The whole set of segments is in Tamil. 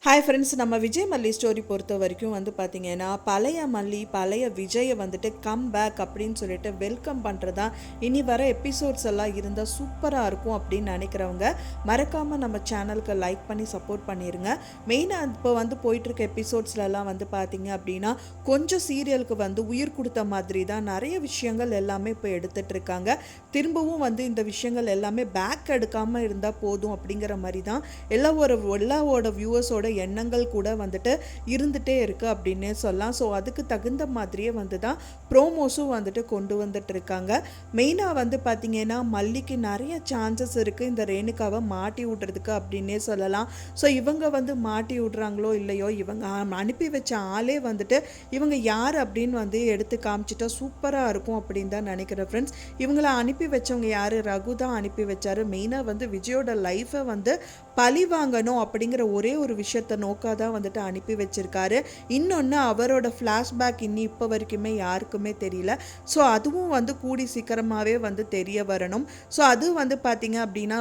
ஹாய் ஃப்ரெண்ட்ஸ், நம்ம விஜய் மல்லி ஸ்டோரி பொறுத்த வரைக்கும் பார்த்தீங்கன்னா பழைய மல்லி பழைய விஜயை கம் பேக் அப்படின்னு சொல்லிட்டு வெல்கம் பண்ணுறதா இனி வர எபிசோட்ஸ் எல்லாம் இருந்தால் சூப்பராக இருக்கும் அப்படின்னு நினைக்கிறவங்க மறக்காமல் நம்ம சேனலுக்கு லைக் பண்ணி சப்போர்ட் பண்ணிடுங்க. மெயினாக இப்போ போயிட்டுருக்க எபிசோட்ஸ்லலாம் பார்த்தீங்க அப்படின்னா கொஞ்சம் சீரியலுக்கு உயிர் கொடுத்த மாதிரி தான் நிறைய விஷயங்கள் எல்லாமே இப்போ எடுத்துகிட்டு இருக்காங்க. திரும்பவும் இந்த விஷயங்கள் எல்லாமே பேக் எடுக்காமல் இருந்தால் போதும் அப்படிங்கிற மாதிரி தான் எல்லாவோட வியூவர்ஸோட எண்ணங்கள் கூட இருந்துகிட்டே இருக்குது அப்படின்னே சொல்லலாம். ஸோ அதுக்கு தகுந்த மாதிரியே தான் ப்ரோமோஸும் கொண்டு வந்துட்டு இருக்காங்க. மெயினாக பார்த்தீங்கன்னா மல்லிக்கு நிறைய சான்சஸ் இருக்குது இந்த ரேணுகாவை மாட்டி விடுறதுக்கு அப்படின்னே சொல்லலாம். ஸோ இவங்க மாட்டி விடுறாங்களோ இல்லையோ, இவங்க அனுப்பி வச்ச ஆளே இவங்க யார் அப்படின்னு எடுத்து காமிச்சிட்டா சூப்பராக இருக்கும் அப்படின்னு தான் நினைக்கிறேன் ஃப்ரெண்ட்ஸ். இவங்களை அனுப்பி வச்சவங்க யார்? ரகு தான் அனுப்பி வச்சாரு. மெயினாக விஜயோட லைஃப்பை பழி வாங்கணும் அப்படிங்கிற ஒரே ஒரு விஷயத்தை நோக்காதான் அனுப்பி வச்சிருக்காரு. இன்னொன்று, அவரோட ஃப்ளாஷ்பேக் இப்போ வரைக்குமே யாருக்குமே தெரியல. ஸோ அதுவும் கூடி சீக்கிரமாகவே தெரிய வரணும். ஸோ அது பார்த்தீங்க அப்படின்னா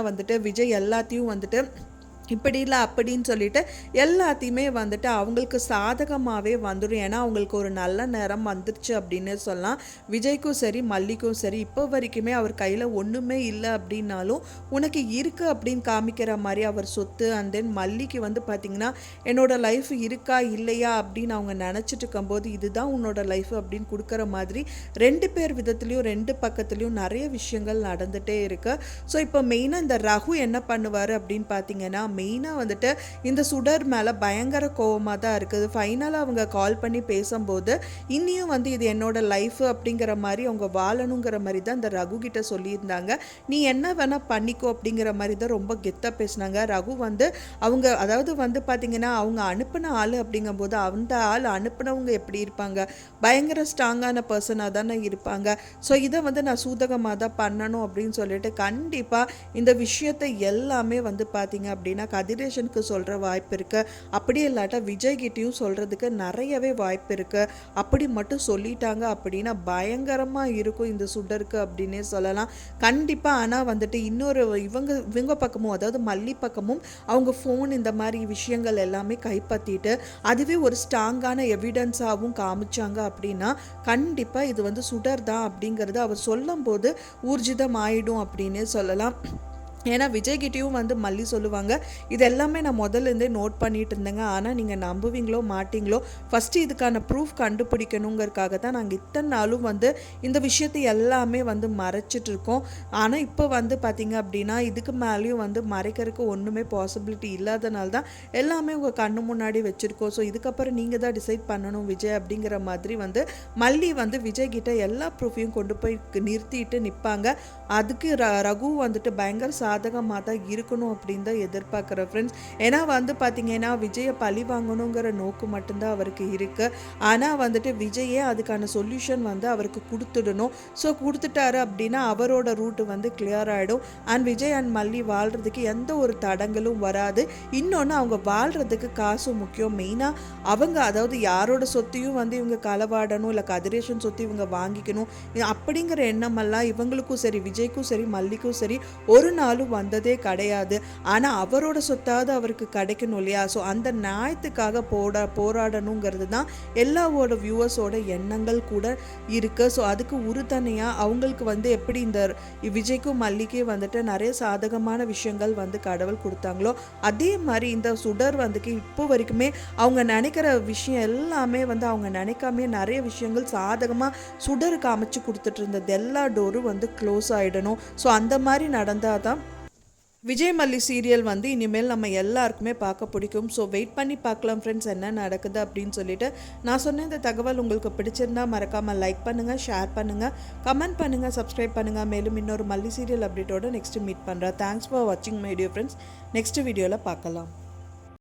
விஜய் எல்லாத்தையும் இப்படி இல்லை அப்படின்னு சொல்லிட்டு எல்லாத்தையுமே அவங்களுக்கு சாதகமாகவே வந்துடும். ஏன்னா அவங்களுக்கு ஒரு நல்ல நேரம் வந்துருச்சு அப்படின்னு சொல்லலாம். விஜய்க்கும் சரி மல்லிக்கும் சரி இப்போ வரைக்குமே அவர் கையில் ஒன்றுமே இல்லை அப்படின்னாலும் உனக்கு இருக்குது அப்படின்னு காமிக்கிற மாதிரி அவர் சொத்து. அண்ட் தென் மல்லிக்கு பார்த்திங்கன்னா என்னோட லைஃப் இருக்கா இல்லையா அப்படின்னு அவங்க நினச்சிட்டு இருக்கும்போது இதுதான் உன்னோட லைஃப் அப்படின்னு கொடுக்குற மாதிரி ரெண்டு பேர் விதத்துலேயும் ரெண்டு பக்கத்துலேயும் நிறைய விஷயங்கள் நடந்துகிட்டே இருக்குது. ஸோ இப்போ மெயினாக இந்த ரகு என்ன பண்ணுவார் அப்படின்னு பார்த்தீங்கன்னா மெயினாக இந்த சுடர் மேலே பயங்கர கோவமாக தான் இருக்குது. ஃபைனலாக அவங்க கால் பண்ணி பேசும்போது இன்னியும் இது என்னோட லைஃப் அப்படிங்கிற மாதிரி அவங்க வாழணுங்கிற மாதிரி தான் இந்த ரகு கிட்ட சொல்லியிருந்தாங்க. நீ என்ன வேணால் பண்ணிக்கோ அப்படிங்கிற மாதிரி தான் ரொம்ப கெத்தாக பேசினாங்க. ரகு அவங்க அதாவது பார்த்தீங்கன்னா அவங்க அனுப்பின ஆள் அப்படிங்கும்போது அந்த ஆள் அனுப்பினவங்க எப்படி இருப்பாங்க? பயங்கர ஸ்ட்ராங்கான பர்சனாக தானே இருப்பாங்க. ஸோ இதை நான் சூதகமாக தான் பண்ணணும் அப்படின்னு சொல்லிட்டு கண்டிப்பாக இந்த விஷயத்தை எல்லாமே பார்த்தீங்க அப்படின்னா கதிரேஷனுக்கு சொல்கிற வாய்ப்பு இருக்குது. அப்படி இல்லாட்டா விஜய்கிட்டையும் சொல்கிறதுக்கு நிறையவே வாய்ப்பு இருக்குது. அப்படி மட்டும் சொல்லிட்டாங்க அப்படின்னா பயங்கரமாக இருக்கும் இந்த சுடருக்கு அப்படின்னே சொல்லலாம் கண்டிப்பாக. ஆனால் இன்னொரு இவங்க பக்கமும் அதாவது மல்லி பக்கமும் அவங்க ஃபோன் இந்த மாதிரி விஷயங்கள் எல்லாமே கைப்பற்றிட்டு அதுவே ஒரு ஸ்ட்ராங்கான எவிடன்ஸாகவும் காமிச்சாங்க அப்படின்னா கண்டிப்பாக இது சுடர் தான் அப்படிங்கிறது அவர் சொல்லும் போது ஊர்ஜிதம் ஆயிடும் அப்படின்னே சொல்லலாம். ஏன்னா விஜய்கிட்டையும் மல்லி சொல்லுவாங்க, இது எல்லாமே நான் முதல்லேருந்தே நோட் பண்ணிட்டு இருந்தேங்க, ஆனால் நீங்கள் நம்புவீங்களோ மாட்டிங்களோ ஃபஸ்ட்டு இதுக்கான ப்ரூஃப் கண்டுபிடிக்கணுங்கிறதுக்காக தான் நாங்கள் இத்தனை நாளும் இந்த விஷயத்தை எல்லாமே மறைச்சிட்டு இருக்கோம். ஆனால் இப்போ பார்த்தீங்க அப்படின்னா இதுக்கு மேலேயும் மறைக்கிறதுக்கு ஒன்றுமே பாசிபிலிட்டி இல்லாதனால தான் எல்லாமே உங்கள் கண்ணு முன்னாடி வச்சுருக்கோம். ஸோ இதுக்கப்புறம் நீங்கள் தான் டிசைட் பண்ணணும் விஜய் அப்படிங்கிற மாதிரி மல்லி விஜய்கிட்ட எல்லா ப்ரூஃபையும் கொண்டு போய் நிறுத்திட்டு நிற்பாங்க. அதுக்கு ரகு பயங்கர சாதகமாக தான் இருக்கணும் அப்படின்னு தான் எதிர்பார்க்குற ஃப்ரெண்ட்ஸ். ஏன்னா பார்த்தீங்கன்னா விஜயை பழி வாங்கணுங்கிற நோக்கு மட்டும்தான் அவருக்கு இருக்குது. ஆனால் விஜயே அதுக்கான சொல்யூஷன் அவருக்கு கொடுத்துடணும். ஸோ கொடுத்துட்டாரு அப்படின்னா அவரோட ரூட்டு கிளியர் ஆகிடும். அண்ட் விஜய் அண்ட் மல்லி வாழ்கிறதுக்கு எந்த ஒரு தடங்களும் வராது. இன்னொன்று, அவங்க வாழ்கிறதுக்கு காசு முக்கியம். மெயினாக அவங்க அதாவது யாரோட சொத்தையும் இவங்க களவாடணும் இல்லை கதிரேஷன் சொத்து இவங்க வாங்கிக்கணும் அப்படிங்கிற எண்ணமெல்லாம் இவங்களுக்கும் சரி விஜய்க்கும் சரி மல்லிக்கும் சரி ஒரு நாள் வந்ததே கிடையாது. ஆனால் அவரோட சொத்தாவது அவருக்கு கிடைக்கணும் இல்லையா? ஸோ அந்த நியாயத்துக்காக போராடணுங்கிறது தான் எல்லாவோட வியூவர்ஸோட எண்ணங்கள் கூட இருக்கு. ஸோ அதுக்கு உறுதுணையாக அவங்களுக்கு எப்படி இந்த விஜய்க்கும் மல்லிக்கே நிறைய சாதகமான விஷயங்கள் கடவுள் கொடுத்தாங்களோ அதே மாதிரி இந்த சுடர் இப்போ வரைக்குமே அவங்க நினைக்கிற விஷயம் எல்லாமே அவங்க நினைக்காமே நிறைய விஷயங்கள் சாதகமாக சுடருக்கு அமைச்சு கொடுத்துட்டு இருந்தது எல்லா டோரும் க்ளோஸ் ஆகிடணும். ஸோ அந்த மாதிரி நடந்தால் தான் விஜய் மல்லி சீரியல் இனிமேல் நம்ம எல்லாருக்குமே பார்க்க பிடிக்கும். ஸோ வெயிட் பண்ணி பார்க்கலாம் ஃப்ரெண்ட்ஸ் என்ன நடக்குது அப்படின்னு சொல்லிட்டு. நான் சொன்ன இந்த தகவல் உங்களுக்கு பிடிச்சிருந்தா மறக்காமல் லைக் பண்ணுங்கள், ஷேர் பண்ணுங்கள், கமெண்ட் பண்ணுங்கள், சப்ஸ்கிரைப் பண்ணுங்கள். மேலும் இன்னொரு மல்லி சீரியல் அப்டேட்டோட நெக்ஸ்ட்டு மீட் பண்ணுறேன். தேங்க்ஸ் ஃபார் வாட்சிங் மை வீடியோ ஃப்ரெண்ட்ஸ். நெக்ஸ்ட் வீடியோவில் பார்க்கலாம்.